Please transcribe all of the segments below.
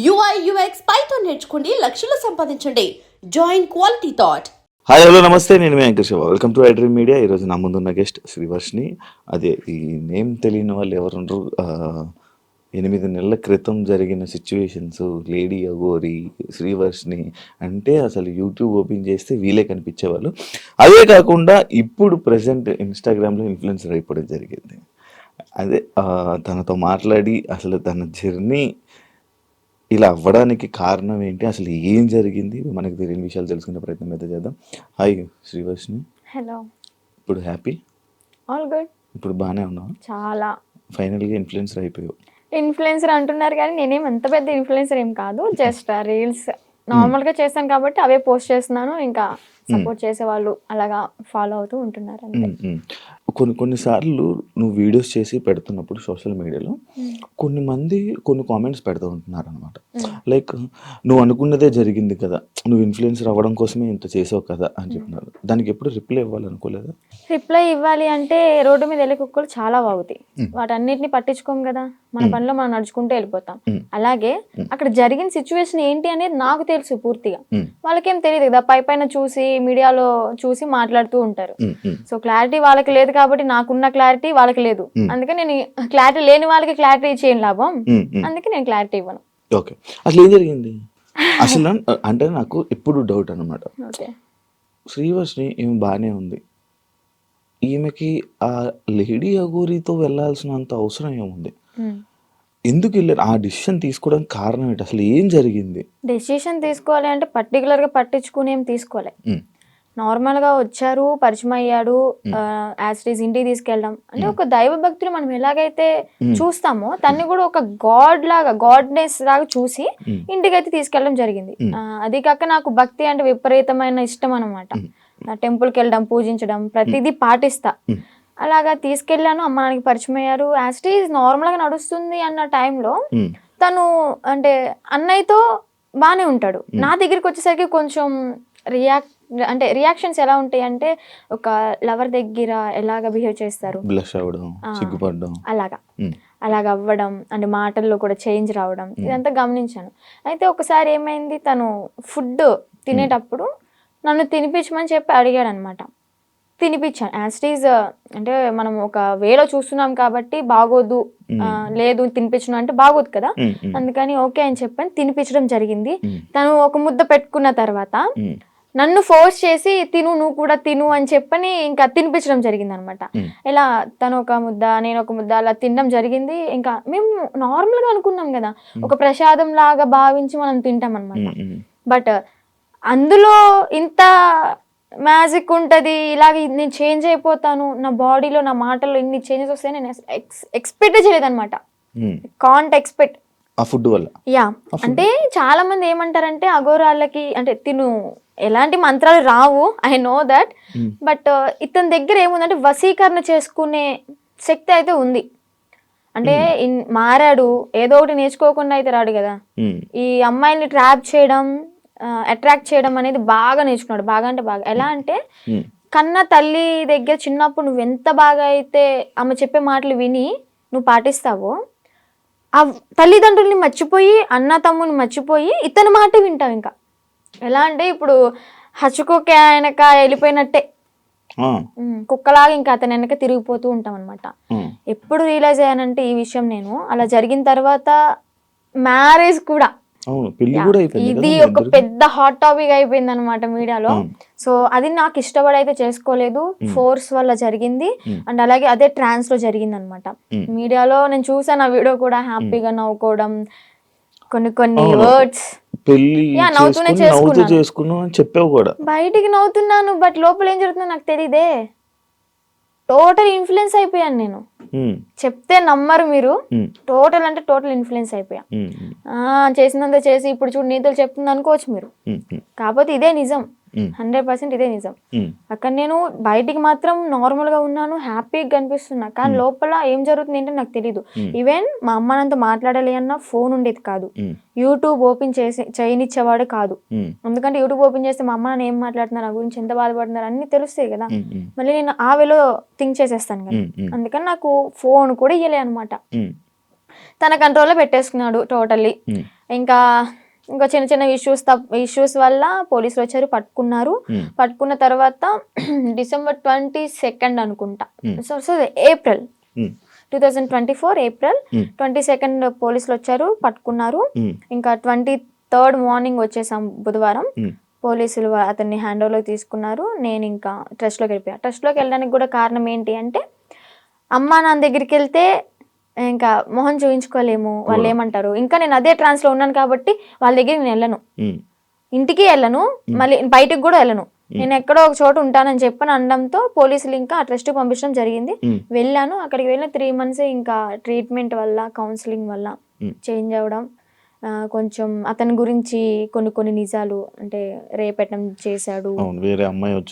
UI UX Python నేర్చుకోండి, లక్షలు సంపాదించండి. Join Quality Thought. Hi hello నమస్తే, నేను మీ anchor Shiva. Welcome to iDream Media. ఈరోజు నా ముందున్న గెస్ట్ శ్రీవర్షిని. అదే ఈ నేమ్ తెలియని వాళ్ళు ఎవరుండ్రు. 8 నెలల క్రితం జరిగిన సిచ్యువేషన్స్, లేడీ అగోరి, శ్రీవర్షిని అంటే అసలు యూట్యూబ్ ఓపెన్ చేస్తే వీలే కనిపించేవాళ్ళు. అదే కాకుండా ఇప్పుడు ప్రజెంట్ ఇన్స్టాగ్రామ్లో ఇన్ఫ్లుయెన్సర్ అయిపోవడం జరిగింది. అదే తనతో మాట్లాడి అసలు తన జర్నీ ఇలా అవ్వడానికి కారణం ఏంటి, అసలు ఏం జరిగింది, మనకు తెలియని విషయాలు తెలుసుకునే ప్రయత్నం అయితే చేద్దాం. హాయ్ శ్రీవర్షిని. హలో. ఇప్పుడు హ్యాపీ? All good. ఇప్పుడు బాగానే ఉన్నావు? చాలా. ఫైనల్గా ఇన్ఫ్లుయెన్సర్ అయిపోయావు. ఇన్ఫ్లుయెన్సర్ అంటున్నారు కానీ నేనేం అంత పెద్ద ఇన్ఫ్లుయెన్సర్ ఏం కాదు. జస్ట్ రీల్స్ నార్మల్గా చేస్తాను కాబట్టి అవే పోస్ట్ చేస్తున్నాను. ఇంకా సపోర్ట్ చేసే వాళ్ళు అలాగా ఫాలో అవుతూ ఉంటున్నారు అంతే. కొన్నిసార్లు నువ్వు వీడియోస్ చేసి పెడుతున్నప్పుడు సోషల్ మీడియాలో కొన్ని కామెంట్స్ పెడుతూ ఉంటున్నారు అనమాట. లైక్ నువ్వు అనుకున్నదే జరిగింది కదా, నువ్వు ఇన్ఫ్లుయెన్సర్ అవ్వడం కోసమే ఇంత చేసావు కదా అని చెప్తున్నారు. దానికి ఎప్పుడు రిప్లై ఇవ్వాలనుకోలేదా? రిప్లై ఇవ్వాలి అంటే రోడ్డు మీద వెళ్ళే కుక్కలు చాలా వాగుతాయి. వాటన్నిటిని పట్టించుకోం కదా, మన పనిలో మనం నడుచుకుంటూ వెళ్ళిపోతాం. అలాగే అక్కడ జరిగిన సిచ్యువేషన్ ఏంటి అనేది నాకు తెలుసు పూర్తిగా, వాళ్ళకేం తెలియదు కదా. పైన చూసి మీడియాలో చూసి మాట్లాడుతూ ఉంటారు. సో క్లారిటీ వాళ్ళకి లేదు కాబట్టి నాకున్న క్లారిటీ వాళ్ళకి లేదు. అందుకే నేను క్లారిటీ లేని వాళ్ళకి క్లారిటీ చేయను లాభం. అందుకే నేను క్లారిటీ ఇవ్వను. ఓకే, అసలు ఏం జరిగింది అసలు అంటే నాకు ఎప్పుడు డౌట్ అనమాట. శ్రీవర్షిని ఏమి బాగానే ఉంది, ఈమెకి ఆ లేడీ అగోరితో వెళ్ళాల్సినంత అవసరం ఏముంది? ఎందుకు వెళ్ళారు? ఆ డిసిషన్ తీసుకోవడానికి కారణం ఏంటి? అసలు ఏం జరిగింది? డెసిషన్ తీసుకోవాలి అంటే పర్టికులర్ గా పట్టించుకుని ఏం తీసుకోవాలి. నార్మల్ గా వచ్చారు, పరిచయం అయ్యాడు, యాజ్ ఇట్ ఈస్ ఇంటికి తీసుకెళ్ళడం అంటే ఒక దైవ భక్తులు మనం ఎలాగైతే చూస్తామో తన్ని కూడా ఒక గాడ్ లాగా, గాడ్నెస్ లాగా చూసి ఇంటికి అయితే తీసుకెళ్ళడం జరిగింది. అది కాక నాకు భక్తి అంటే విపరీతమైన ఇష్టం అనమాట. టెంపుల్కి వెళ్ళడం, పూజించడం ప్రతిదీ పాటిస్తా. అలాగా తీసుకెళ్ళాను, అమ్మ నాన్నకి పరిచయం అయ్యారు. యాజ్ ఇట్ ఈస్ నార్మల్ గా నడుస్తుంది అన్న టైంలో తను అంటే అన్నయ్యతో బానే ఉంటాడు. నా దగ్గరికి వచ్చేసరికి కొంచెం రియాక్షన్స్ ఎలా ఉంటాయి అంటే ఒక లవర్ దగ్గర ఎలాగ బిహేవ్ చేస్తారు, అలాగ అవ్వడం అంటే మాటల్లో కూడా చేంజ్ రావడం, ఇదంతా గమనించాను. అయితే ఒకసారి ఏమైంది, తను ఫుడ్ తినేటప్పుడు నన్ను తినిపించమని చెప్పి అడిగాడు అనమాట. తినిపించాను. యాజ్ ఇట్ ఈజ్ అంటే మనం ఒక వేలో చూస్తున్నాం కాబట్టి బాగోదు, లేదు తినిపించను అంటే బాగోదు కదా, అందుకని ఓకే అని చెప్పని తినిపించడం జరిగింది. తను ఒక ముద్ద పెట్టుకున్న తర్వాత నన్ను ఫోర్స్ చేసి తిను, నువ్వు కూడా తిను అని చెప్పని ఇంకా తినిపించడం జరిగింది అనమాట. ఇలా తను ఒక ముద్ద, నేను ఒక ముద్ద అలా తినడం జరిగింది. ఇంకా మేము నార్మల్గా అనుకున్నాం కదా, ఒక ప్రసాదం లాగా భావించి మనం తింటాం అనమాట. బట్ అందులో ఇంత మ్యాజిక్ ఉంటుంది, ఇలాగ నేను చేంజ్ అయిపోతాను, నా బాడీలో నా మాటల్లో ఇన్ని చేంజెస్ వస్తాయని నేను ఎక్స్పెక్ట్ చేయలేదు అనమాట. కాంట్ ఎక్స్పెక్ట్ ఆ ఫుడ్ వల్ల. యా, అంటే చాలా మంది ఏమంటారంటే అఘోరాళ్ళకి అంటే తిను ఎలాంటి మంత్రాలు రావు, ఐ నో దట్. బట్ ఇతని దగ్గర ఏముందంటే వశీకరణ చేసుకునే శక్తి అయితే ఉంది. అంటే మారాడు, ఏదో ఒకటి నేర్చుకోకుండా అయితే రాడు కదా. ఈ అమ్మాయిల్ని ట్రాప్ చేయడం, అట్రాక్ట్ చేయడం అనేది బాగా నేర్చుకున్నాడు. బాగా అంటే బాగా. ఎలా అంటే కన్న తల్లి దగ్గర చిన్నప్పుడు నువ్వు ఎంత బాగా అయితే ఆమె చెప్పే మాటలు విని నువ్వు పాటిస్తావో, ఆ తల్లిదండ్రుల్ని మర్చిపోయి, అన్న తమ్ముని మర్చిపోయి ఇతని మాట వింటావు. ఇంకా ఎలా అంటే ఇప్పుడు హచ్చుకోక వెనక వెళ్ళిపోయినట్టే, కుక్కలాగా ఇంకా అతని వెనక తిరిగిపోతూ ఉంటాం అనమాట. ఎప్పుడు రియలైజ్ అయ్యానంటే ఈ విషయం నేను అలా జరిగిన తర్వాత మ్యారేజ్ కూడా ఇది ఒక పెద్ద హాట్ టాపిక్ అయిపోయింది అనమాట మీడియాలో. సో అది నాకు ఇష్టపడి అయితే చేసుకోలేదు, ఫోర్స్ వల్ల జరిగింది. అండ్ అలాగే అదే ట్రాన్స్ లో జరిగింది అనమాట. మీడియాలో నేను చూసాను ఆ వీడియో కూడా, హ్యాపీగా నవ్వుకోవడం, కొన్ని వర్డ్స్ నవ్వుతూనే చేసుకున్నాను, బయటికి నవ్వుతున్నాను, బట్ లోపల ఏం జరుగుతుందో నాకు తెలియదే. టోటల్ ఇన్ఫ్లుయెన్స్ అయిపోయాను నేను. చెప్తే నమ్మరు మీరు, టోటల్ అంటే టోటల్ ఇన్ఫ్లుయెన్స్ అయిపోయా. చేసినంత చేసి ఇప్పుడు చూడు నీతులు చెప్తుంది అనుకోవచ్చు మీరు, కాకపోతే ఇదే నిజం. 100% ఇదే నిజం. అక్కడ నేను బయటికి మాత్రం నార్మల్ గా ఉన్నాను, హ్యాపీగా కనిపిస్తున్నా, కానీ లోపల ఏం జరుగుతుంది ఏంటో నాకు తెలీదు. ఈవెన్ మా అమ్మ నాతో మాట్లాడాలి అన్న ఫోన్ ఉండేది కాదు, యూట్యూబ్ ఓపెన్ చేయనిచ్చేవాడు కాదు. ఎందుకంటే యూట్యూబ్ ఓపెన్ చేస్తే మా అమ్మ నాన్న ఏం మాట్లాడుతున్నారు, నా గురించి ఎంత బాధపడుతున్నారు అన్ని తెలుస్తాయి కదా. మళ్ళీ నేను ఆ వేలో థింక్ చేసేస్తాను కదా, అందుకని నాకు ఫోన్ కూడా ఇయ్యలే అనమాట. తన కంట్రోల్లో పెట్టేసుకున్నాడు టోటల్లీ. ఇంకా చిన్న చిన్న ఇష్యూస్ వల్ల పోలీసులు వచ్చారు, పట్టుకున్నారు. పట్టుకున్న తర్వాత December 22 అనుకుంటా, సో ఏప్రిల్ 2024 ఏప్రిల్ 22 పోలీసులు వచ్చారు, పట్టుకున్నారు. ఇంకా 23rd మార్నింగ్ వచ్చేసాం బుధవారం. పోలీసులు అతన్ని హ్యాండ్ ఓవర్లోకి తీసుకున్నారు. నేను ఇంకా ట్రస్ట్లోకి వెళ్ళిపోయా. ట్రస్ట్లోకి వెళ్ళడానికి కూడా కారణం ఏంటి అంటే, అమ్మా నాన్న దగ్గరికి వెళ్తే ఇంకా మొహం చూపించుకోలేము, వాళ్ళు ఏమంటారు. ఇంకా నేను అదే ట్రాన్స్లో ఉన్నాను కాబట్టి వాళ్ళ దగ్గరికి నేను వెళ్ళను, ఇంటికి వెళ్ళను, మళ్ళీ బయటకు కూడా వెళ్ళను. నేను ఎక్కడో ఒక చోట ఉంటానని చెప్పని అనడంతో పోలీసులు ఇంకా ఆ ట్రస్ట్కి పంపించడం జరిగింది. వెళ్ళాను. అక్కడికి వెళ్ళిన 3 months ఇంకా ట్రీట్మెంట్ వల్ల, కౌన్సిలింగ్ వల్ల చేంజ్ అవ్వడం, కొంచెం అతని గురించి కొన్ని నిజాలు, అంటే రేపెట్టడం చేశాడు,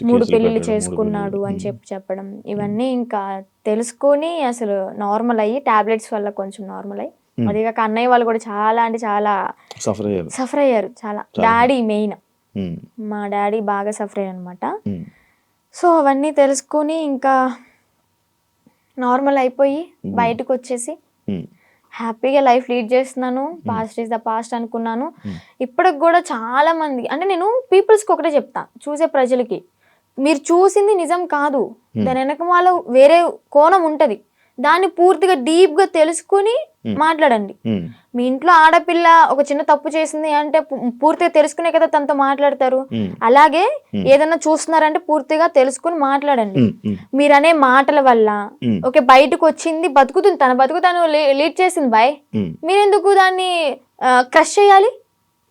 3 పెళ్ళిళ్ళు చేసుకున్నాడు అని చెప్పడం, ఇవన్నీ ఇంకా తెలుసుకొని అసలు నార్మల్ అయ్యి, టాబ్లెట్స్ వల్ల కొంచెం నార్మల్ అయ్యి, అది కాక అన్నయ్య వాళ్ళు కూడా చాలా అంటే చాలా సఫర్ అయ్యారు. చాలా డాడీ మెయిన్, మా డాడీ బాగా సఫర్ అయ్యారు అనమాట. సో అవన్నీ తెలుసుకొని ఇంకా నార్మల్ అయిపోయి బయటకు వచ్చేసి హ్యాపీగా లైఫ్ లీడ్ చేస్తున్నాను. పాస్ట్ ఈజ్ ద పాస్ట్ అనుకున్నాను. ఇప్పటికి కూడా చాలా మంది, అంటే నేను పీపుల్స్కి ఒకటే చెప్తా, చూసే ప్రజలకి, మీరు చూసింది నిజం కాదు, దాని వెనకమాల వేరే కోణం ఉంటది, దాన్ని పూర్తిగా డీప్గా తెలుసుకుని మాట్లాడండి. మీ ఇంట్లో ఆడపిల్ల ఒక చిన్న తప్పు చేసింది అంటే పూర్తిగా తెలుసుకునే కదా తనతో మాట్లాడతారు. అలాగే ఏదైనా చూస్తున్నారంటే పూర్తిగా తెలుసుకుని మాట్లాడండి. మీరనే మాటల వల్ల ఓకే బయటకు వచ్చింది, బతుకుతుంది, తన బతుకు తను లీడ్ చేసింది బాయ్, మీరెందుకు దాన్ని క్రష్ చేయాలి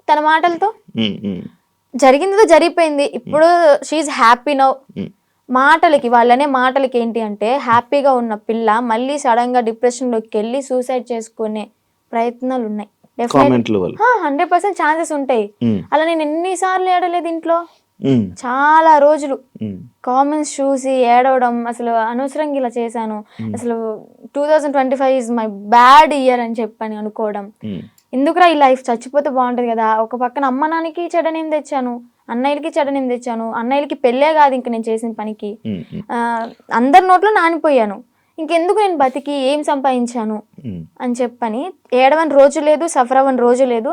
తన మాటలతో? జరిగిందితో జరిగిపోయింది. ఇప్పుడు షీఈ్ హ్యాపీ నౌ. మాటలకి, వాళ్ళనే మాటలకి ఏంటి అంటే, హ్యాపీగా ఉన్న పిల్ల మళ్ళీ సడన్ గా డిప్రెషన్ లోకి వెళ్ళి సూసైడ్ చేసుకునే ప్రయత్నాలు ఉన్నాయి. 100% ఛాన్సెస్ ఉంటాయి. అలా నేను ఎన్నిసార్లు ఏడలేదు ఇంట్లో, చాలా రోజులు కామెంట్స్ చూసి ఏడవడం, అసలు అనవసరంగా ఇలా చేశాను, అసలు 2025 ఈజ్ మై బ్యాడ్ ఇయర్ అని చెప్పని అనుకోవడం, ఎందుకురా ఈ లైఫ్, చచ్చిపోతే బాగుంటది కదా. ఒక పక్కన అమ్మ నాన్నకి చెడనేం తెచ్చాను, అన్నయ్యలకి చెడనేం తెచ్చాను, అన్నయ్యలకి పెళ్ళే కాదు ఇంక నేను చేసిన పనికి, అందరి నోట్లో నానిపోయాను, ఇంకెందుకు నేను బతికి ఏం సంపాదించాను అని చెప్పని ఏడవని రోజు లేదు, సఫర్ అవ్వని రోజు లేదు.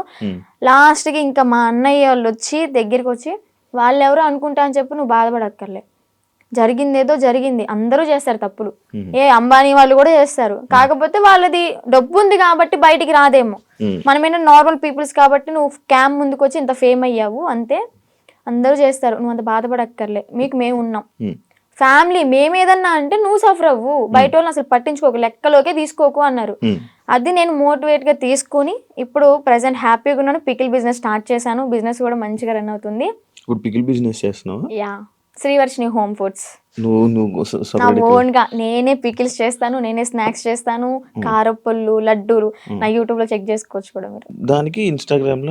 లాస్ట్కి ఇంకా మా అన్నయ్య వాళ్ళు వచ్చి దగ్గరికి వచ్చి, వాళ్ళెవరో అనుకుంటా అని చెప్పి నువ్వు బాధపడక్కర్లే, జరిగిందేదో జరిగింది, అందరూ చేస్తారు తప్పులు, అంబానీ వాళ్ళు కూడా చేస్తారు, కాకపోతే వాళ్ళది డబ్బు ఉంది కాబట్టి బయటికి రాదేమో, మనమేనా నార్మల్ పీపుల్స్ కాబట్టి నువ్వు క్యామ్ ముందుకు వచ్చి ఇంత ఫేమ్ అయ్యావు అంతే, అందరూ చేస్తారు, నువ్వు అంత బాధపడక్కర్లే, మీకు మేము ఉన్నాం, ఫ్యామిలీ మేమేదన్నా అంటే నువ్వు సఫర్ అవ్వు, బయట వాళ్ళని అసలు పట్టించుకోకు, లెక్కలోకే తీసుకోకు అన్నారు. అది నేను మోటివేట్ గా తీసుకుని ఇప్పుడు ప్రెసెంట్ హ్యాపీగా ఉన్నాను. పికిల్ బిజినెస్ స్టార్ట్ చేశాను, బిజినెస్ కూడా మంచిగా రన్ అవుతుంది. ఇప్పుడు పికిల్ బిజినెస్ చేస్తున్నావు? Yeah, Srivarshini home foods. నా ఓన్ గా నేనే పికిల్స్ చేస్తాను, నేనే స్నాక్స్ చేస్తాను, కారపళ్ళు, లడ్డూలు, నా యూట్యూబ్ లో చెక్ చేసుకోవచ్చు కూడా మీరు. దానికి ఇన్స్టాగ్రామ్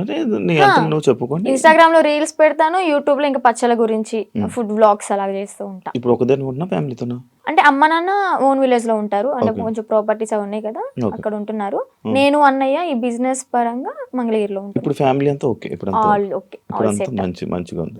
లో రీల్స్ పెడతాను, యూట్యూబ్ లో ఇంకా పచ్చల గురించి ఫుడ్ వ్లాగ్స్ అలాగ చేస్తూ ఉంటా. ఇప్పుడు ఒకదాని ఉంటున్నా ఫ్యామిలీతోనా? అంటే అమ్మ నాన్న ఓన్ విలేజ్ లో ఉంటారు, అంటే కొంచెం ప్రాపర్టీస్ అవి ఉన్నాయి కదా అక్కడ ఉంటున్నారు. నేను అన్నయ్య ఈ బిజినెస్ పరంగా మంగళగిరిలో ఉంటాను. ఇప్పుడు ఫ్యామిలీ అంతా ఓకే? ఆల్ ఓకే, మంచిగా ఉంది.